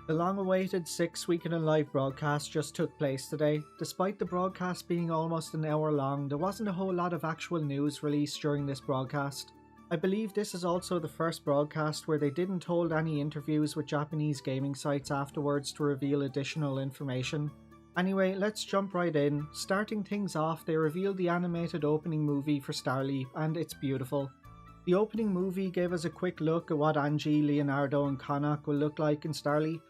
The long-awaited 6th Suikoden Live Broadcast just took place today. Despite the broadcast being almost an hour long, there wasn't a whole lot of actual news released during this broadcast. I believe this is also the first broadcast where they didn't hold any interviews with Japanese gaming sites afterwards to reveal additional information. Anyway, let's jump right in. Starting things off, they revealed the animated opening movie for Star Leap, and it's beautiful. The opening movie gave us a quick look at what Angie, Leonardo and Connacht will look like in Star Leap.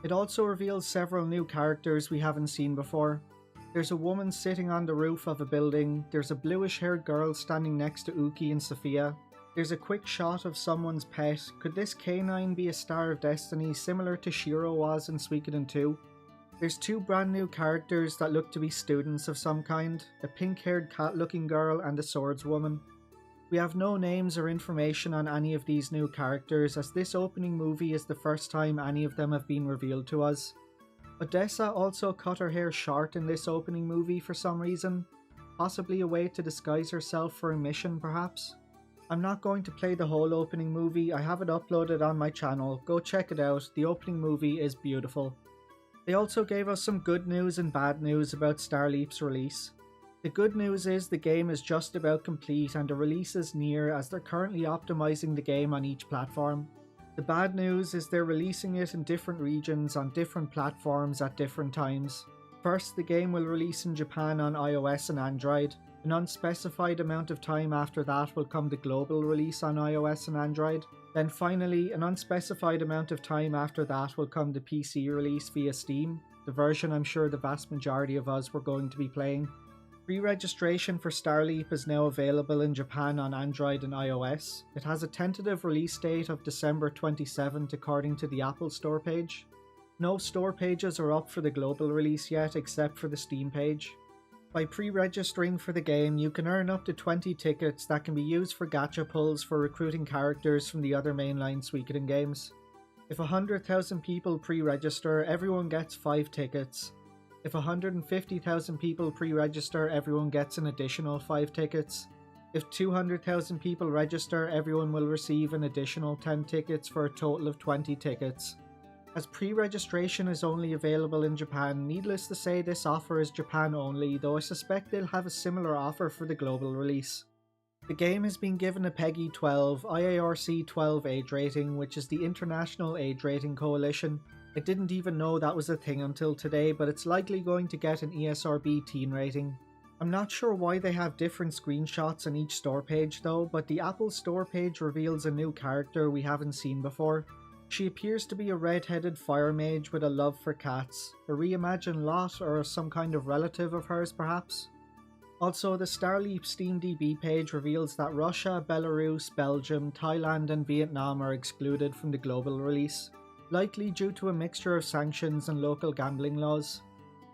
It also reveals several new characters we haven't seen before. There's a woman sitting on the roof of a building, there's a bluish haired girl standing next to Uki and Sophia. There's a quick shot of someone's pet. Could this canine be a Star of Destiny similar to Shiro was in Suikoden 2? There's two brand new characters that look to be students of some kind, a pink-haired cat-looking girl and a swordswoman. We have no names or information on any of these new characters, as this opening movie is the first time any of them have been revealed to us. Odessa also cut her hair short in this opening movie for some reason, possibly a way to disguise herself for a mission perhaps. I'm not going to play the whole opening movie, I have it uploaded on my channel, go check it out, the opening movie is beautiful. They also gave us some good news and bad news about Star Leap's release. The good news is the game is just about complete and the release is near, as they're currently optimizing the game on each platform. The bad news is they're releasing it in different regions on different platforms at different times. First, the game will release in Japan on iOS and Android. An unspecified amount of time after that will come the global release on iOS and Android. Then finally, an unspecified amount of time after that will come the PC release via Steam, the version I'm sure the vast majority of us were going to be playing. Pre-registration for Star Leap is now available in Japan on Android and iOS. It has a tentative release date of December 27th according to the Apple Store page. No store pages are up for the global release yet except for the Steam page. By pre-registering for the game, you can earn up to 20 tickets that can be used for gacha pulls for recruiting characters from the other mainline Suikoden games. If 100,000 people pre-register, everyone gets 5 tickets. If 150,000 people pre-register, everyone gets an additional 5 tickets. If 200,000 people register, everyone will receive an additional 10 tickets for a total of 20 tickets. As pre-registration is only available in Japan, needless to say this offer is Japan only, though I suspect they'll have a similar offer for the global release. The game has been given a PEGI 12, IARC 12 age rating, which is the International Age Rating Coalition. I didn't even know that was a thing until today, but it's likely going to get an ESRB teen rating. I'm not sure why they have different screenshots on each store page though, but the Apple Store page reveals a new character we haven't seen before. She appears to be a red-headed fire mage with a love for cats, a reimagined Lot or some kind of relative of hers perhaps. Also, the Star Leap SteamDB page reveals that Russia, Belarus, Belgium, Thailand and Vietnam are excluded from the global release, likely due to a mixture of sanctions and local gambling laws.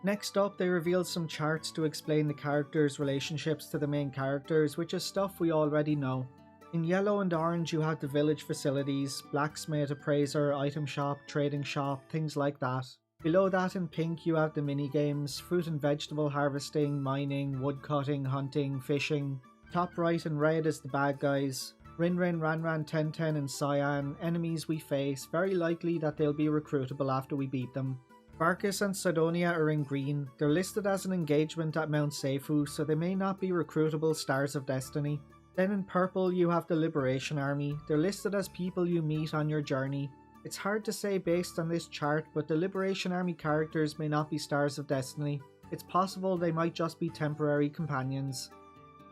Next up, they revealed some charts to explain the characters' relationships to the main characters, which is stuff we already know. In yellow and orange you have the village facilities, blacksmith, appraiser, item shop, trading shop, things like that. Below that in pink you have the minigames, fruit and vegetable harvesting, mining, woodcutting, hunting, fishing. Top right in red is the bad guys. Rinrin, Ranran, Tenten and Cyan, enemies we face, very likely that they'll be recruitable after we beat them. Barkus and Sidonia are in green, they're listed as an engagement at Mount Seifu, so they may not be recruitable Stars of Destiny. Then in purple you have the Liberation Army, they're listed as people you meet on your journey. It's hard to say based on this chart, but the Liberation Army characters may not be Stars of Destiny. It's possible they might just be temporary companions.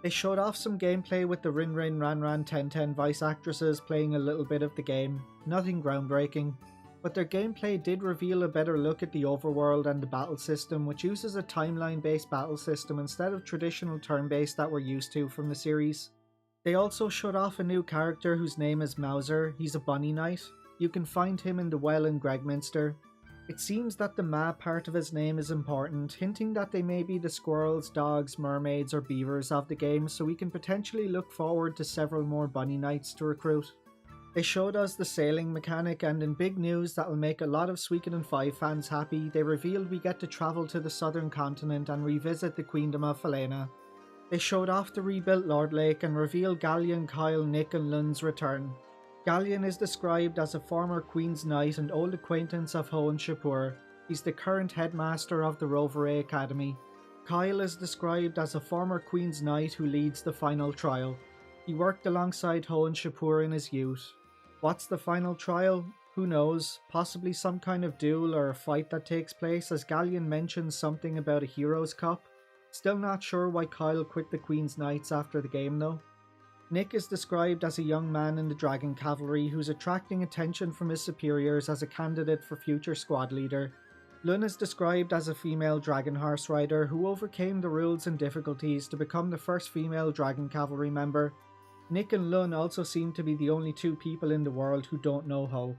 They showed off some gameplay with the Rinrin, Ranran, Tenten voice actresses playing a little bit of the game, nothing groundbreaking. But their gameplay did reveal a better look at the overworld and the battle system, which uses a timeline-based battle system instead of traditional turn-based that we're used to from the series. They also showed off a new character whose name is Mauser. He's a bunny knight. You can find him in the well in Gregminster. It seems that the Ma part of his name is important, hinting that they may be the squirrels, dogs, mermaids or beavers of the game, so we can potentially look forward to several more bunny knights to recruit. They showed us the sailing mechanic, and in big news that will make a lot of Suikoden 5 fans happy, they revealed we get to travel to the southern continent and revisit the Queendom of Falena. They showed off the rebuilt Lord Lake and revealed Galleon, Kyle, Nick and Lund's return. Galleon is described as a former Queen's Knight and old acquaintance of Hoenn Shapur. He's the current headmaster of the Rovere Academy. Kyle is described as a former Queen's Knight who leads the final trial. He worked alongside Hoenn Shapur in his youth. What's the final trial? Who knows? Possibly some kind of duel or a fight that takes place, as Galleon mentions something about a Heroes Cup. Still not sure why Kyle quit the Queen's Knights after the game though. Nick is described as a young man in the Dragon Cavalry who's attracting attention from his superiors as a candidate for future squad leader. Lun is described as a female dragon horse rider who overcame the rules and difficulties to become the first female Dragon Cavalry member. Nick and Lun also seem to be the only two people in the world who don't know Ho.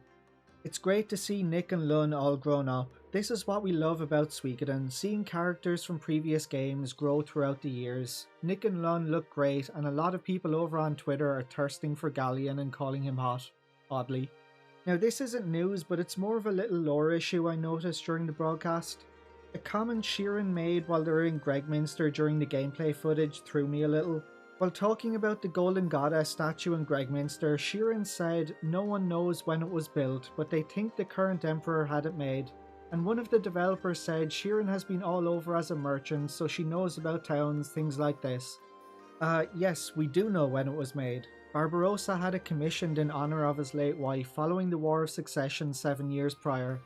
It's great to see Nick and Lun all grown up. This is what we love about Suikoden, seeing characters from previous games grow throughout the years. Nick and Lun look great, and a lot of people over on Twitter are thirsting for Galleon and calling him hot, oddly. Now this isn't news, but it's more of a little lore issue I noticed during the broadcast. A comment Sheeran made while they were in Gregminster during the gameplay footage threw me a little. While talking about the Golden Goddess statue in Gregminster, Sheeran said no one knows when it was built, but they think the current emperor had it made. And one of the developers said Sheeran has been all over as a merchant, so she knows about towns, things like this. Yes, we do know when it was made. Barbarossa had it commissioned in honour of his late wife following the War of Succession 7 years prior.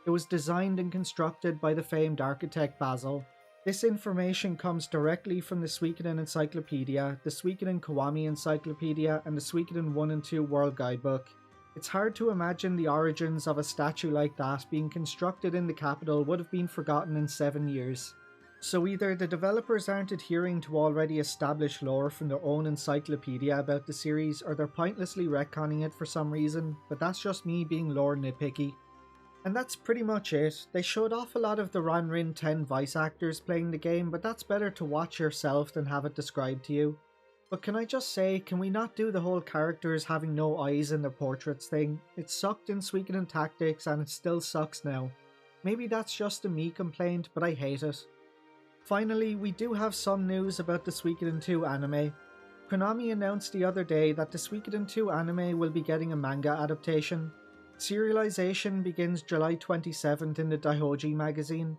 It was designed and constructed by the famed architect Basil. This information comes directly from the Suikoden Encyclopedia, the Suikoden Kiwami Encyclopedia, and the Suikoden 1 and 2 World Guidebook. It's hard to imagine the origins of a statue like that being constructed in the capital would have been forgotten in 7 years. So either the developers aren't adhering to already established lore from their own encyclopedia about the series, or they're pointlessly retconning it for some reason, but that's just me being lore nitpicky. And that's pretty much it. They showed off a lot of the Ronrin 10 voice actors playing the game, but that's better to watch yourself than have it described to you. But can I just say, can we not do the whole characters having no eyes in their portraits thing? It sucked in Suikoden Tactics and it still sucks now. Maybe that's just a me complaint, but I hate it. Finally, we do have some news about the Suikoden 2 anime. Konami announced the other day that the Suikoden 2 anime will be getting a manga adaptation. Serialization begins July 27th in the Daihoji magazine.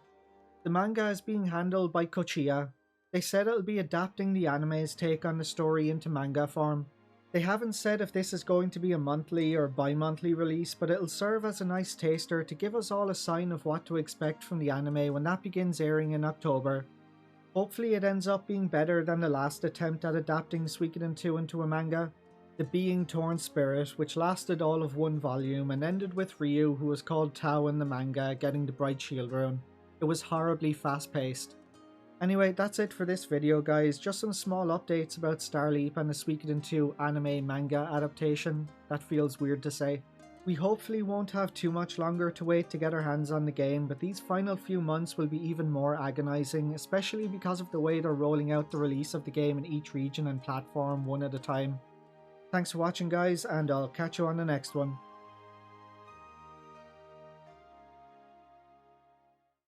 The manga is being handled by Kochiya. They said it'll be adapting the anime's take on the story into manga form. They haven't said if this is going to be a monthly or bi-monthly release, but it'll serve as a nice taster to give us all a sign of what to expect from the anime when that begins airing in October. Hopefully it ends up being better than the last attempt at adapting Suikoden 2 into a manga, The Being Torn Spirit, which lasted all of 1 volume and ended with Ryu, who was called Tao in the manga, getting the Bright Shield rune. It was horribly fast-paced. Anyway, that's it for this video guys, just some small updates about Star Leap and the Suikoden 2 anime manga adaptation. That feels weird to say. We hopefully won't have too much longer to wait to get our hands on the game, but these final few months will be even more agonizing, especially because of the way they're rolling out the release of the game in each region and platform one at a time. Thanks for watching guys, and I'll catch you on the next one.